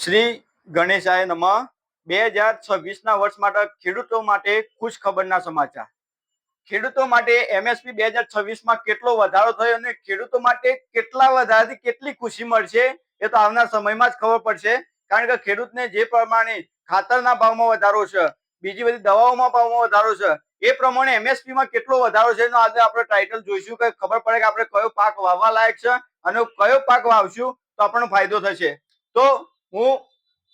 શ્રી ગણેશાય નમઃ. 2026ના વર્ષ માટે ખેડૂતો માટે ખુશ ખબરના સમાચાર. ખેડૂતો માટે એમએસપી 2026માં કેટલો વધારો થયો અને ખેડૂતો માટે કેટલા વધારાથી કેટલી ખુશી મળશે એ તો આવનાર સમયમાં જ ખબર પડશે. કારણ કે ખેડૂતને જે પ્રમાણે ખાતરના ભાવમાં વધારો છે, બીજી બધી દવાઓમાં ભાવમાં વધારો છે, એ પ્રમાણે એમએસપીમાં કેટલો વધારો છે એનો આજે આપણે ટાઇટલ જોઈશું કે ખબર પડે કે આપણે કયો પાક વાવવા લાયક છે અને કયો પાક વાવશું તો આપણને ફાયદો થશે. તો હું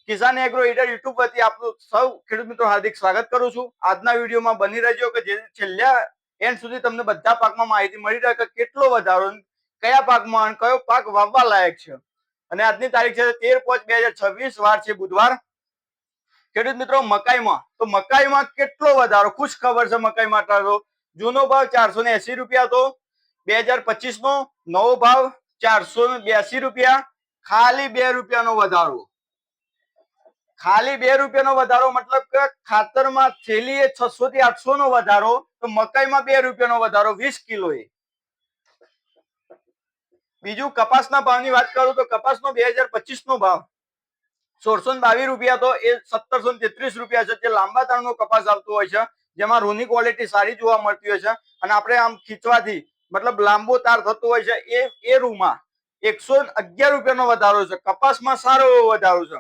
કિસાન એગ્રો એડર યુટ્યુબ પરથી આપનું સૌ ખેડૂત મિત્રો હાર્દિક સ્વાગત કરું છું. આજના વિડીયોમાં બની રહેજો કે જે છેલ્લા એન્ડ સુધી તમને બધા પાકમાં માહિતી મળી રહે કે કેટલો વધારો, કયા પાકમાં કયો પાક વાવવા લાયક છે. અને આજની તારીખ છે 13/5/2026, વાર છે બુધવાર. ખેડૂત મિત્રો મકાઈમાં, તો મકાઈમાં કેટલો વધારો, ખુશ ખબર છે મકાઈ માટે. તો જૂનો ભાવ 480 રૂપિયા હતો 2025 નો, નવો ભાવ 482 રૂપિયા. ખાલી 2 રૂપિયાનો વધારો. ખાલી 2 રૂપિયાનો વધારો મતલબ કે ખાતરમાં થેલીએ 600 થી 800 નો વધારો, તો મકાઈમાં 2 રૂપિયાનો વધારો 20 કિલોએ. બીજું કપાસના ભાવની વાત કરું તો કપાસનો 2025 નો ભાવ 1622 રૂપિયા તો એ 1733 રૂપિયા છે. જે લાંબા તારનો કપાસ આવતો હોય છે, જેમાં રૂની ક્વોલિટી સારી જોવા મળતી હોય છે અને આપણે આમ ખીચવાથી મતલબ લાંબો તાર થતો હોય છે, એ રૂમાં 111 રૂપિયાનો વધારો છે. કપાસમાં સારો એવો વધારો છે.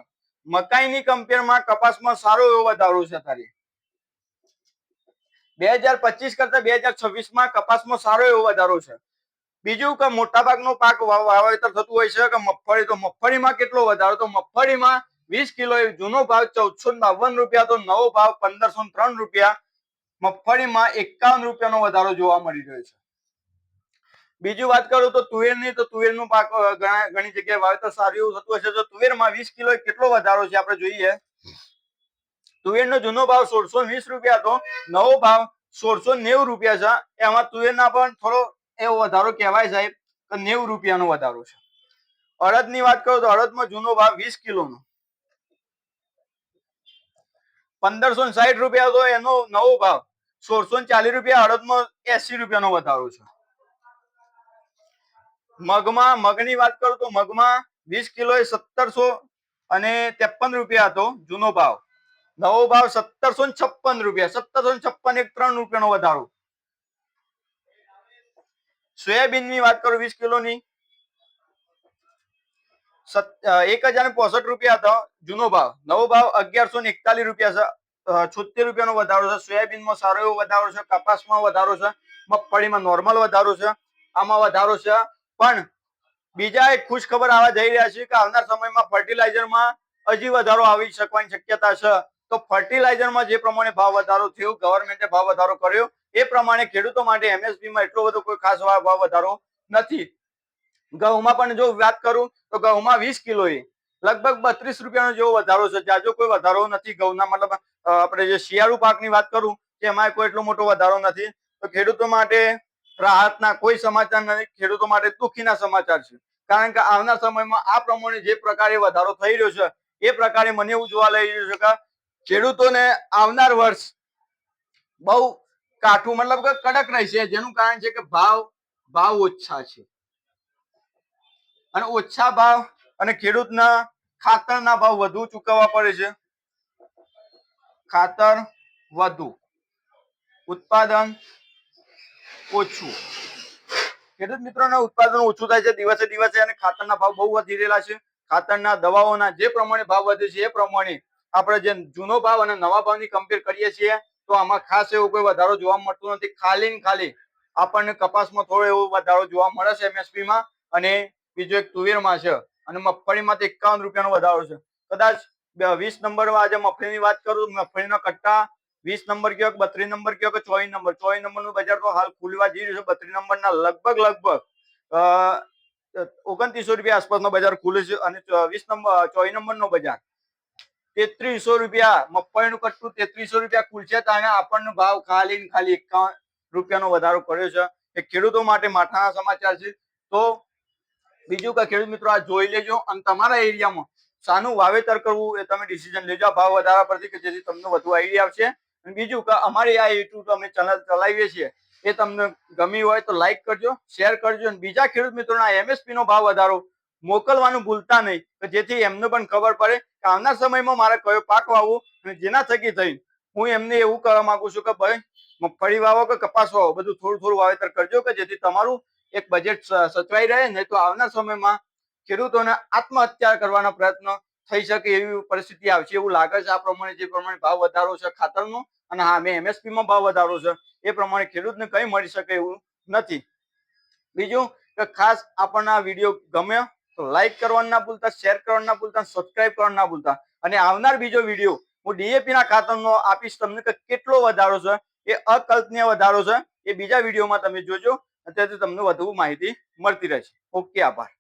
મકાઈની કમ્પેરમાં કપાસમાં સારો એવો વધારો છે. તારી 2025 કરતા 2026માં કપાસમાં સારો એવો વધારો છે. બીજું કે મોટા ભાગનો પાક વાવેતર થતું હોય છે કે મગફળી, તો મગફળીમાં કેટલો વધારો, તો મગફળીમાં 20 કિલો જૂનો ભાવ 1452 રૂપિયા તો નવો ભાવ 1503 રૂપિયા. મગફળીમાં 51 રૂપિયાનો વધારો જોવા મળી રહ્યો છે. બીજું વાત કરું તો તુવેરની, તો તુવેરનું પાક ઘણી જગ્યાએ વાવેતર સારું એવું થતું હશે. તો તુવેરમાં 20 કિલો કેટલો વધારો છે આપણે જોઈએ. તુવેરનો જૂનો ભાવ 1620 રૂપિયા હતો, નવો ભાવ 1690 રૂપિયા છે. એમાં તુવેરના પણ થોડો એવો વધારો કહેવાય સાહેબ કે 90 રૂપિયાનો વધારો છે. અડદની વાત કરું તો અડદમાં જૂનો ભાવ 20 કિલોનો 1560 રૂપિયા હતો, એનો નવો ભાવ 1640 રૂપિયા. અડદમાં 80 રૂપિયાનો વધારો છે. મગની વાત કરું તો મગમાં 20 કિલો 1753 રૂપિયા હતો જૂનો ભાવ, નવો ભાવ 1756 રૂપિયા. 1756 એક 3 રૂપિયાનો વધારો. સોયાબીનની વાત કરું 20 કિલોની 1065 રૂપિયા હતો જૂનો ભાવ, નવો ભાવ 1141 રૂપિયા છે. 76 રૂપિયાનો વધારો છે. સોયાબીનમાં સારો એવો વધારો છે. કપાસમાં વધારો છે. મગફળીમાં નોર્મલ વધારો છે. આમાં વધારો છે. પણ બીજા એક ખુશ ખબર આવવા જઈ રહ્યા છે કે આવનાર સમયમાં ફર્ટિલાઇઝરમાં હજી વધારો આવી શકવાની શક્યતા છે. તો ફર્ટિલાઇઝરમાં જે પ્રમાણે ભાવ વધારો થયો, ગવર્મેન્ટે ભાવ વધારો કર્યો, એ પ્રમાણે ખેડૂતો માટે એમએસપીમાં એટલો બધો કોઈ ખાસ ભાવ વધારો નથી. ઘઉંમાં પણ જો વાત કરું તો ઘઉંમાં 20 કિલોએ લગભગ 32 રૂપિયાનો જેવો વધારો છે. જાજો કોઈ વધારો નથી ઘઉંના. મતલબ આપણે જે શિયાળુ પાકની વાત કરું કે એમાં કોઈ એટલો મોટો વધારો નથી. તો ખેડૂતો માટે રાહતના કોઈ સમાચાર નથી, ખેડૂતો માટે દુઃખીના સમાચાર છે. કારણ કે આવનાર સમયમાં આ પ્રમાણે જે પ્રકારે વધારો થઈ રહ્યો છે, એ પ્રકારે મને એવું જોવા લઈ રહ્યું છે કે ખેડૂતોને આવનાર વર્ષ બહુ કાઠું મતલબ કે કડક રહેશે. જેનું કારણ છે કે ભાવ ઓછા છે અને ઓછા ભાવ અને ખેડૂતના ખાતરના ભાવ વધુ ચૂકવવા પડે છે. ખાતર વધુ, ઉત્પાદન ઓછું. ખેડૂત મિત્રોના ઉત્પાદન ઓછું થાય છે દિવસે દિવસે અને ખાતરના ભાવ બહુ વધી રહેલા છે. ખાતરના, દવાઓના જે પ્રમાણે ભાવ વધે છે એ પ્રમાણે આપણે જે જૂનો ભાવ અને નવા ભાવની કમ્પેર કરીએ છીએ તો આમાં ખાસ એવો કોઈ વધારો જોવા મળતો નથી. ખાલી ને ખાલી આપણને કપાસમાં થોડો એવો વધારો જોવા મળે છે એમએસપીમાં, અને બીજો એક તુવેરમાં છે, અને મગફળીમાં 51 રૂપિયાનો વધારો છે. કદાચ 20 નંબરમાં આજે મગફળીની વાત કરું, મગફળીના કટ્ટા 20 નંબર કયો, 32 નંબર કયો કે 24 નંબર. 24 નંબરનું બજાર તો હાલ ખુલવા જઈ રહ્યું છે. 32 નંબરના લગભગ 2900 રૂપિયા આસપાસનો બજાર ખુલે છે અને 24 નંબરનો બજાર 3300 રૂપિયા. મગફળીનું કટ્ટું 3300 રૂપિયા ખુલશે. તાણે આપણનો ભાવ ખાલી ને ખાલી 51 રૂપિયાનો વધારો કર્યો છે. એ ખેડૂતો માટે માઠાના સમાચાર છે. તો બીજું કે ખેડૂત મિત્રો આ જોઈ લેજો અને તમારા એરિયામાં શાનું વાવેતર કરવું એ તમે ડિસિઝન લેજો ભાવ વધારા પરથી, કે જેથી તમને વધુ આઈડિયા આવશે. અને બીજું કે અમારી આ યુટ્યુબ અમે ચેનલ ચલાવીએ છીએ, એ તમને ગમી હોય તો લાઈક કરજો, શેર કરજો. અને બીજા ખેડૂત મિત્રોના એમએસપી નો ભાવ વધારો મોકલવાનું ભૂલતા નહીં, કે જેથી એમને પણ ખબર પડે કે આવનાર સમયમાં મારે કયો પાક વાવવો, અને જેના થકી થઈ હું એમને એવું કહેવા માંગુ છું કે ભાઈ મગફળી વાવો કે કપાસ વાવો, બધું થોડું થોડું વાવેતર કરજો, કે જેથી તમારું એક બજેટ સચવાઈ રહે. નહીં તો આવનાર સમયમાં ખેડૂતોને આત્મહત્યા કરવાના પ્રયત્ન થઈ શકે એવી પરિસ્થિતિ આવશે એવું લાગે છે. આ પ્રમાણે જે પ્રમાણે ભાવ વધારો છે ખાતરનો, અને હા મેં એમએસપી માં ભાવ વધારો છે, એ પ્રમાણે ખેડૂતને કઈ મળી શકે એવું નથી. બીજું કે ખાસ આપણને આ વિડીયો ગમ્યો તો લાઈક કરવાનું ના ભૂલતા, શેર કરવાનું ના ભૂલતા, સબસ્ક્રાઇબ કરવાનું ના ભૂલતા. અને આવનાર બીજો વિડીયો હું ડીએપી ના ખાતરનો આપીશ તમને, કે કેટલો વધારો છે, એ અકલ્પનીય વધારો છે, એ બીજા વિડીયોમાં તમે જોજો. અત્યારથી તમને વધુ માહિતી મળતી રહેશે. ઓકે, આભાર.